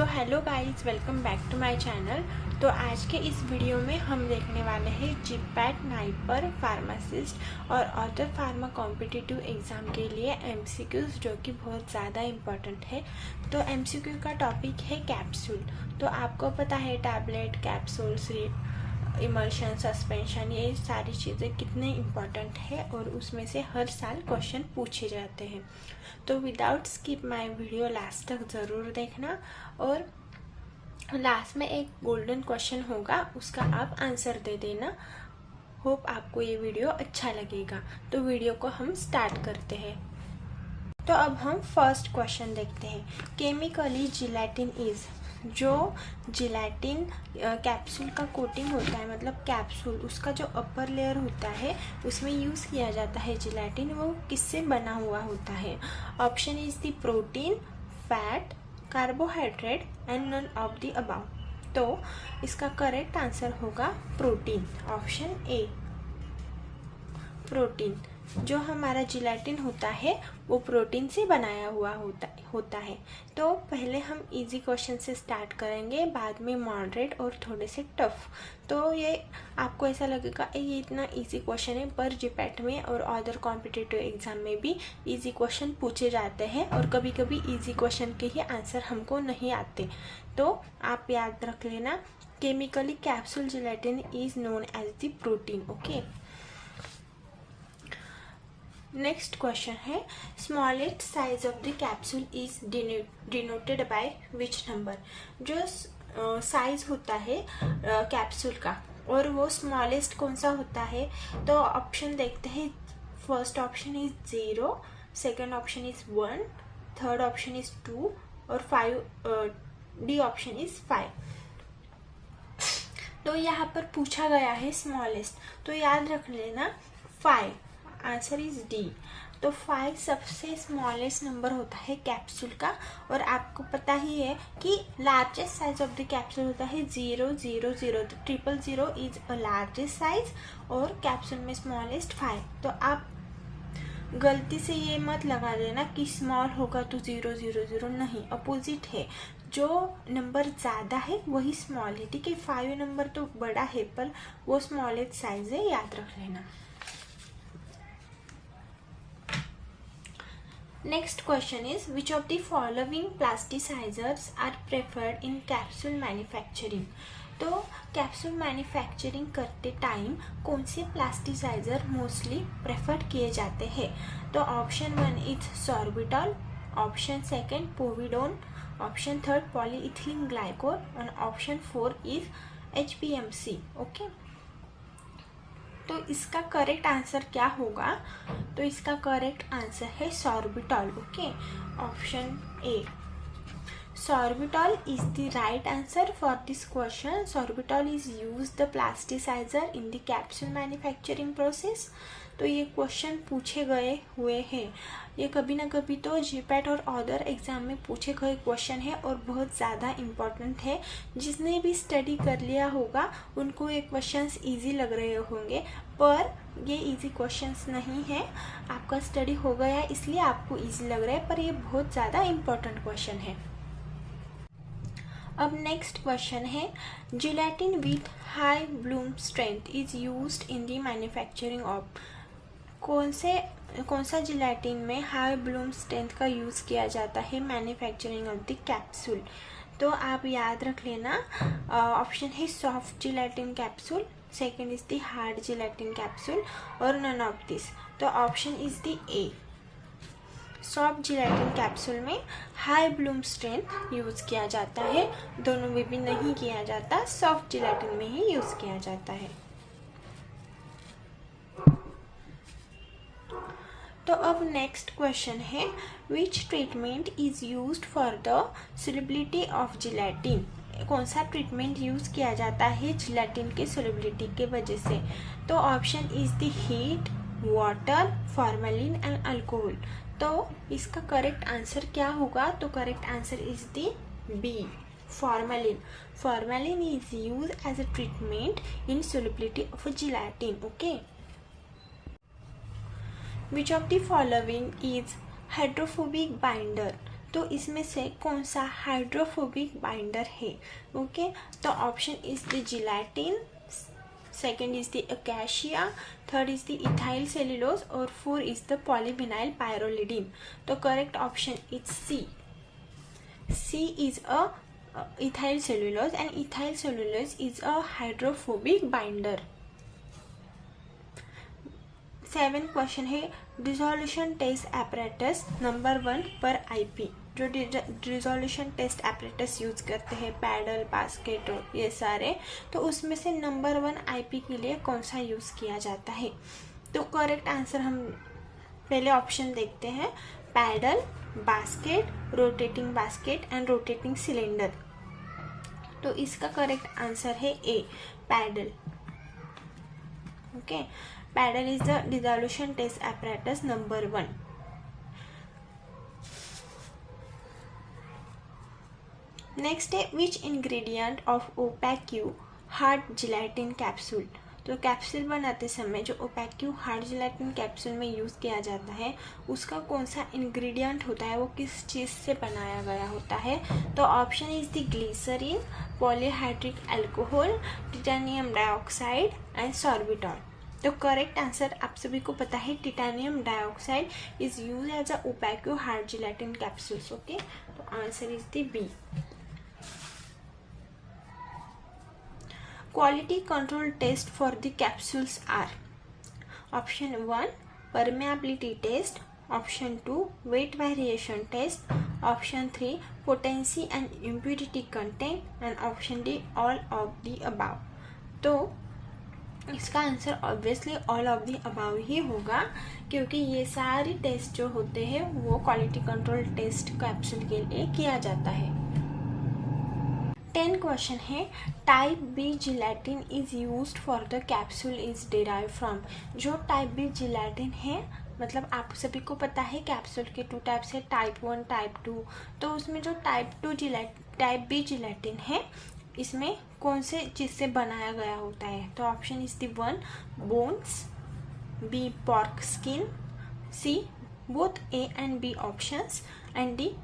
Hello guys, welcome back to my channel. तो आज के इस वीडियो में हम देखने वाले हैं जीपैट नाइपर फार्मासिस्ट और अदर फार्मा कॉम्पिटिटिव एग्ज़ाम के लिए एमसीक्यूज़, जो कि बहुत ज़्यादा इम्पोर्टेंट है। तो एमसीक्यू का टॉपिक है कैप्सूल। तो आपको पता है टैबलेट, कैप्सूल्स, इमल्शन, सस्पेंशन, ये सारी चीज़ें कितने इम्पॉर्टेंट है और उसमें से हर साल क्वेश्चन पूछे जाते हैं। तो without skip my video last तक ज़रूर देखना और लास्ट में एक गोल्डन क्वेश्चन होगा, उसका आप आंसर दे देना। होप आपको ये वीडियो अच्छा लगेगा। तो वीडियो को हम स्टार्ट करते हैं। तो अब हम फर्स्ट क्वेश्चन देखते हैं। केमिकली जिलेटिन इज, जो जिलेटिन कैप्सूल का कोटिंग होता है, मतलब कैप्सूल उसका जो अपर लेयर होता है उसमें यूज़ किया जाता है जिलेटिन, वो किससे बना हुआ होता है? Option is the protein, fat, carbohydrate and none of the above. तो इसका करेक्ट आंसर होगा प्रोटीन, ऑप्शन ए प्रोटीन। जो हमारा जिलेटिन होता है वो प्रोटीन से बनाया हुआ होता है। तो पहले हम इजी क्वेश्चन से स्टार्ट करेंगे, बाद में मॉडरेट और थोड़े से टफ। तो ये आपको ऐसा लगेगा ये इतना इजी क्वेश्चन है, पर जीपैट में और अदर कॉम्पिटिटिव एग्जाम में भी इजी क्वेश्चन पूछे जाते हैं और कभी कभी इजी क्वेश्चन के ही आंसर हमको नहीं आते। तो आप याद रख लेना, chemically capsule gelatin is known as the protein. Okay, next question है, smallest size of the capsule is denoted by which number. जो साइज होता है कैप्सूल का और वो स्मॉलेस्ट कौन सा होता है? तो ऑप्शन देखते हैं। First option is 0, second option is 1, third option is 2 और 5, डी ऑप्शन इज 5। तो यहाँ पर पूछा गया है स्मॉलेस्ट, तो याद रख लेना 5, आंसर इज डी। तो 5 सबसे स्मॉलेस्ट नंबर होता है कैप्सूल का। और आपको पता ही है कि largest size of the capsule होता है 0, 0, 0। तो 000 इज अ लार्जेस्ट साइज और कैप्सूल में स्मॉलेस्ट 5। तो आप गलती से ये मत लगा देना कि स्मॉल होगा तो 0, 0, 0, नहीं, अपोजिट है। जो नंबर ज़्यादा है वही स्मॉल है, ठीक है। 5 नंबर तो बड़ा है पर वो स्मॉलेस्ट साइज है, याद रख लेना। Next question is, which of the following plasticizers are preferred in capsule manufacturing? तो कैप्सूल मैन्युफैक्चरिंग करते टाइम कौन से प्लास्टिसाइजर मोस्टली प्रेफर किए जाते हैं? तो option 1 is sorbitol, option second povidone, option third polyethylene glycol और ऑप्शन 4 इज HPMC। ओके, तो इसका करेक्ट आंसर क्या होगा? तो इसका करेक्ट आंसर है sorbitol. Okay, option A sorbitol is the right answer for this question. Sorbitol is used the plasticizer in the capsule manufacturing process. तो ये क्वेश्चन पूछे गए हुए हैं, ये कभी ना कभी तो जीपैट और अदर एग्जाम में पूछे गए क्वेश्चन है और बहुत ज़्यादा इम्पोर्टेंट है। जिसने भी स्टडी कर लिया होगा उनको ये क्वेश्चंस इजी लग रहे होंगे, पर ये इजी क्वेश्चंस नहीं है। आपका स्टडी हो गया इसलिए आपको इजी लग रहा है, पर ये बहुत ज़्यादा इम्पोर्टेंट क्वेश्चन है। अब नेक्स्ट क्वेश्चन है, gelatin with high Bloom strength is used in the manufacturing of. कौन सा जिलेटिन में हाई ब्लूम स्ट्रेंथ का यूज़ किया जाता है मैन्युफैक्चरिंग ऑफ द कैप्सूल? तो आप याद रख लेना, ऑप्शन है soft gelatin capsule, second is the hard gelatin capsule और नन ऑफ दिस। तो option is the A, soft gelatin capsule में हाई ब्लूम स्ट्रेंथ यूज़ किया जाता है। दोनों में भी नहीं किया जाता, सॉफ्ट जिलेटिन में ही यूज़ किया जाता है। तो अब नेक्स्ट क्वेश्चन है, विच treatment is used for the solubility of gelatin. कौन सा ट्रीटमेंट यूज़ किया जाता है जिलेटिन के सोल्युबिलिटी के वजह से? तो option is the heat, water, formalin and alcohol. तो इसका करेक्ट आंसर क्या होगा? तो correct answer is the B, formalin. Formalin is use as a treatment in solubility of gelatin. Okay, which of the following is hydrophobic binder. तो इसमें से कौन सा हाइड्रोफोबिक बाइंडर है? ओके, तो option is the gelatin, second is the acacia, third is the ethyl cellulose और four is the polyvinyl pyrrolidine. तो correct option is C. C is a ethyl cellulose and ethyl cellulose is a hydrophobic binder. 7th question है dissolution test apparatus number 1 पर IP. जो dissolution test apparatus use करते हैं, paddle, basket और ये सारे, तो उसमें से नंबर 1 IP के लिए कौन सा यूज किया जाता है? तो करेक्ट आंसर हम पहले ऑप्शन देखते हैं, paddle, basket, rotating basket and rotating cylinder. तो इसका करेक्ट आंसर है A, paddle. Okay, paddle is the dissolution test apparatus number 1. Next है which ingredient of opaque hard gelatin capsule. तो कैप्सूल बनाते समय जो ओपेक्यू हार्ड जिलेटिन कैप्सूल में use किया जाता है उसका कौन सा इंग्रेडिएंट होता है, वो किस चीज़ से बनाया गया होता है? तो option is the glycerine, polyhydric alcohol, titanium dioxide and sorbitol. तो करेक्ट आंसर आप सभी को पता है, titanium dioxide is use as a opaque hard gelatin capsules. Okay, तो answer is the B. Quality control test for the capsules are option 1 permeability test, option 2 weight variation test, option 3 potency and impurity content and option D all of the above. तो इसका answer obviously all of the above ही होगा, क्योंकि ये सारी test जो होते हैं वो क्वालिटी कंट्रोल टेस्ट कैप्सूल के लिए किया जाता है. 10 क्वेश्चन है type B gelatin is used for the capsule is derive from. जो टाइप बी जिलेटिन है, मतलब आप सभी को पता है कैप्सूल के 2 टाइप्स है, टाइप 1, टाइप 2. तो उसमें जो टाइप बी जिलेटिन है, इसमें कौन से चीज़ से बनाया गया होता है? तो option is the 1 bones, B pork skin, C both A and B options and D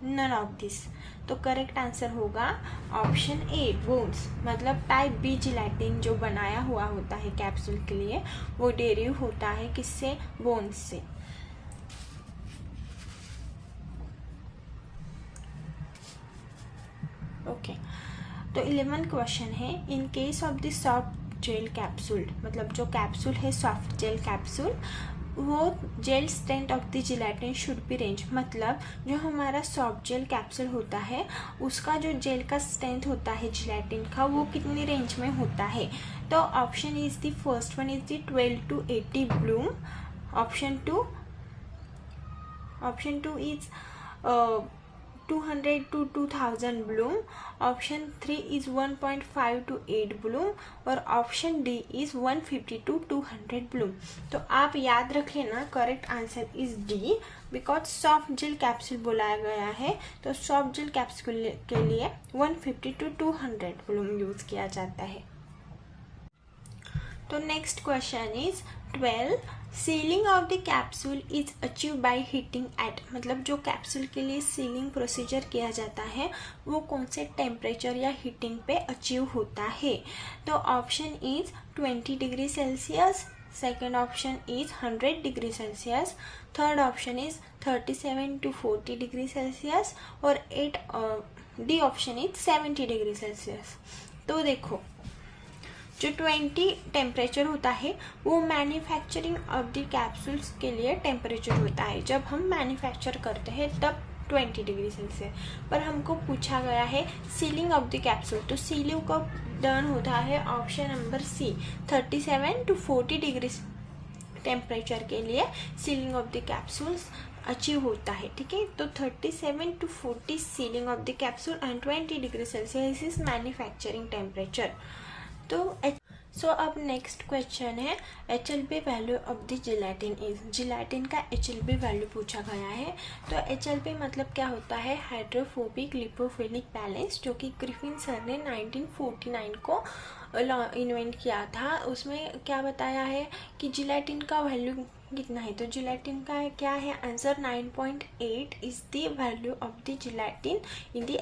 none of this. तो करेक्ट आंसर होगा ऑप्शन ए बोन्स. मतलब टाइप बी जिलेटिन जो बनाया हुआ होता है कैप्सूल के लिए वो डेरिव होता है किससे? बोन्स से. ओके, तो 11 क्वेश्चन है in case of the soft gel capsule. मतलब जो कैप्सूल है सॉफ्ट जेल कैप्सूल, वो gel strength of the gelatin should be range. मतलब जो हमारा सॉफ्ट जेल कैप्सूल होता है उसका जो जेल का स्ट्रेंथ होता है जिलेटिन का, वो कितनी रेंज में होता है? तो option is the first one is the 12 to 80 bloom, option 2 is 200 to 2000 bloom, option 3 is 1.5 to 8 bloom और option D is 150 to 200 bloom. तो आप याद रख लेना, correct answer is D, because soft gel capsule बोला गया है. तो सॉफ्ट जेल कैप्सूल के लिए 150 to 200 ब्लूम यूज किया जाता है. तो next question is 12 ceiling of the capsule is achieve by heating eight. मतलब जो कैप्सूल के लिए सीलिंग प्रोसीजर किया जाता है वो कौन से टेम्परेचर या हीटिंग पे अचीव होता है? तो option is 20 degree Celsius, second option is 100 degree Celsius, third option is 37 to 40 degree Celsius और D option is 70 degree Celsius. तो देखो, जो 20 टेम्परेचर होता है वो मैन्युफैक्चरिंग ऑफ द कैप्सूल्स के लिए टेम्परेचर होता है. जब हम मैन्युफैक्चर करते हैं तब 20 डिग्री सेल्सियस. पर हमको पूछा गया है सीलिंग ऑफ द कैप्सूल, तो सीलिंग कब डन होता है? Option number C 37 to 40 degree temperature के लिए sealing of the capsules achieve होता है. ठीक है, तो 37 to 40 sealing of the capsule and 20 degree Celsius is manufacturing temperature. तो सो अब नेक्स्ट क्वेश्चन है HLB value of the gelatin is. Gelatin का HLB वैल्यू पूछा गया है। तो HLB मतलब क्या होता है, हाइड्रोफोबिक लिपोफिलिक बैलेंस, जो कि ग्रिफिन सर ने 1949 को इन्वेंट किया था। उसमें क्या बताया है कि जिलेटिन का वैल्यू कितना है। तो जिलेटिन का क्या है answer, 9.8 is the value of the gelatin in the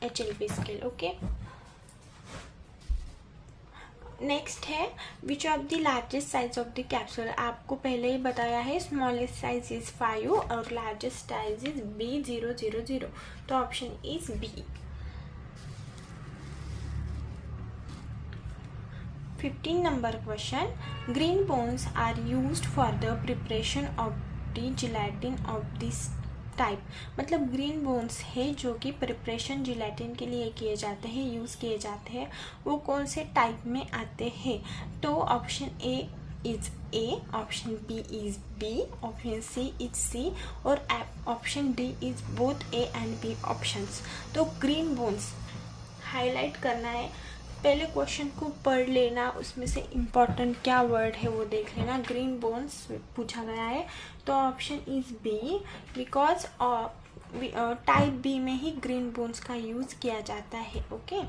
HLB scale. Okay, next है which of the largest size of the capsule. आपको पहले ही बताया है स्मॉलेस्ट साइज इज 5 और लार्जेस्ट साइज इज B000। तो option is B. 15 number question, green bones are used for the preparation of the gelatin of this type. मतलब green bones है जो कि प्रिपरेशन जिलेटिन के लिए किए जाते हैं, यूज़ किए जाते हैं, वो कौन से टाइप में आते हैं। तो option A is A, option B is B, option C is C और option D is both A and B options. तो ग्रीन बोन्स हाईलाइट करना है, पहले क्वेश्चन को पढ़ लेना, उसमें से इम्पॉर्टेंट क्या वर्ड है वो देख लेना। ग्रीन बोन्स पूछा गया है तो option is B, because type B में ही ग्रीन बोन्स का यूज किया जाता है। ओके,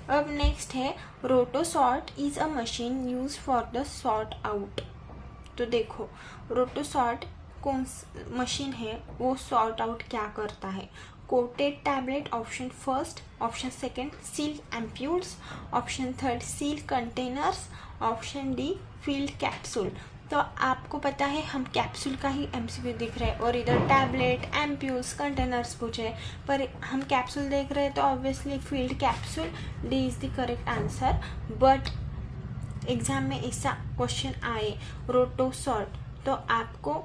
अब नेक्स्ट है rotosort is a machine use for the sort out. तो देखो रोटोसॉर्ट कौन मशीन है, वो सॉर्ट आउट क्या करता है। Coated tablet option first, option second seal ampoules, option third seal containers, option D field capsule. तो आपको पता है हम कैप्सूल का ही MCQ दिख रहे हैं और इधर टैबलेट एम्प्यूल्स कंटेनर्स पूछे हैं, पर हम कैप्सूल देख रहे हैं तो obviously field capsule, D is the correct answer. But exam में ऐसा क्वेश्चन आए रोटोसॉर्ट तो आपको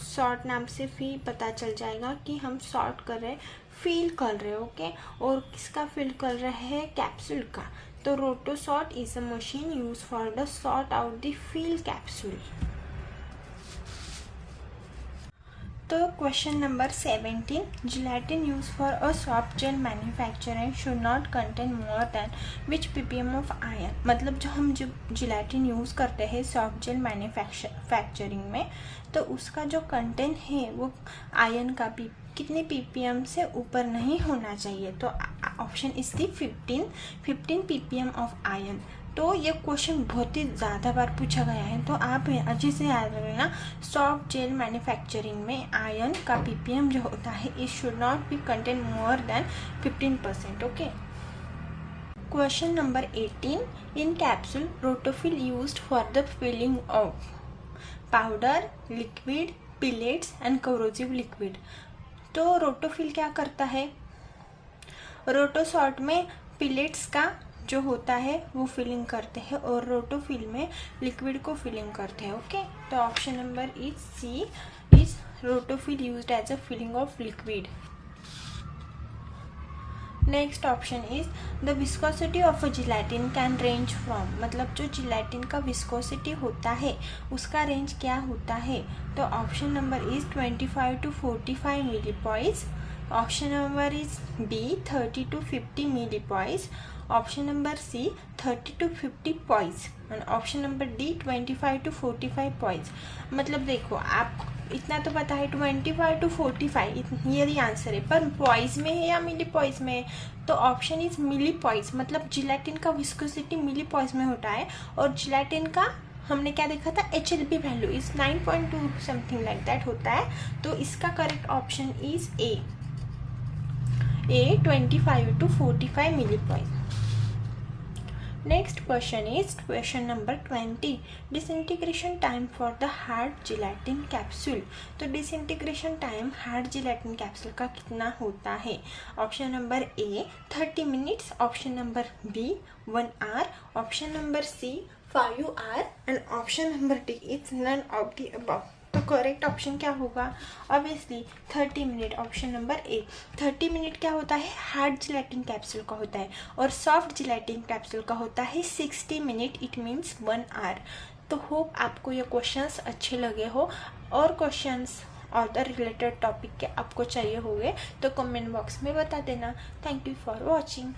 सॉर्ट नाम से भी पता चल जाएगा कि हम सॉर्ट कर रहे हैं, फील कर रहे हैं। ओके, और किसका फील कर रहे हैं, कैप्सूल का। तो rotosort is a machine use for the sort out the feel capsule. तो question number 17, gelatin use for a soft gel manufacturing should not contain more than which ppm of ion. मतलब जो हम gelatin use करते हैं soft gel manufacturing में, तो उसका जो कंटेंट है वो आयन का कितने ppm से ऊपर नहीं होना चाहिए। तो option is the 15 ppm of ion. तो ये क्वेश्चन बहुत ही ज़्यादा बार पूछा गया है, तो आप अच्छे से याद रखना। सॉफ्ट जेल मैन्युफैक्चरिंग में आयन का ppm जो होता है it should not be contain more than 15%। Okay, question number 18, in capsule rotofil used for the filling of powder, liquid, pellets and corrosive liquid. तो रोटोफिल क्या करता है, रोटोसॉर्ट में पिलेट्स का जो होता है वो फिलिंग करते हैं और रोटोफिल में लिक्विड को फिलिंग करते हैं। ओके, तो option number is C is rotofil used as a filling of liquid. Next option is the viscosity of a gelatin can range from. मतलब जो जिलेटिन का विस्कोसिटी होता है उसका रेंज क्या होता है। तो option number is 25 to 45 millipoise, option number is B 30 to 50 millipoise, option number C 30 to 50 poise और option number D 25 to 45 poise। मतलब देखो आप इतना तो पता है 25 to 45 ये आंसर है, पर पॉइज में है या मिली पॉइज में है। तो ऑप्शन इज मिली पॉइज। मतलब जिलेटिन का विस्कोसिटी मिली पॉइज में होता है और जिलेटिन का हमने क्या देखा था HLB value is 9.2 something like that होता है। तो इसका correct option is A 25 to 45 millipoise. Next question is question number 20, disintegration time for the hard gelatin capsule। तो disintegration time hard gelatin capsule का कितना होता है। Option number A 30 minutes, option number B 1 hour, option number C 5 hour and option number D is none of the above. तो correct option क्या होगा, obviously 30 minute, option number A. 30 minute क्या होता है, हार्ड जिलेटिन कैप्सूल का होता है और सॉफ्ट जिलेटिन कैप्सूल का होता है 60 मिनट, इट मीन्स 1 hour। तो होप आपको ये क्वेश्चंस अच्छे लगे हो और क्वेश्चंस अदर रिलेटेड टॉपिक के आपको चाहिए होंगे तो कमेंट बॉक्स में बता देना। Thank you for watching.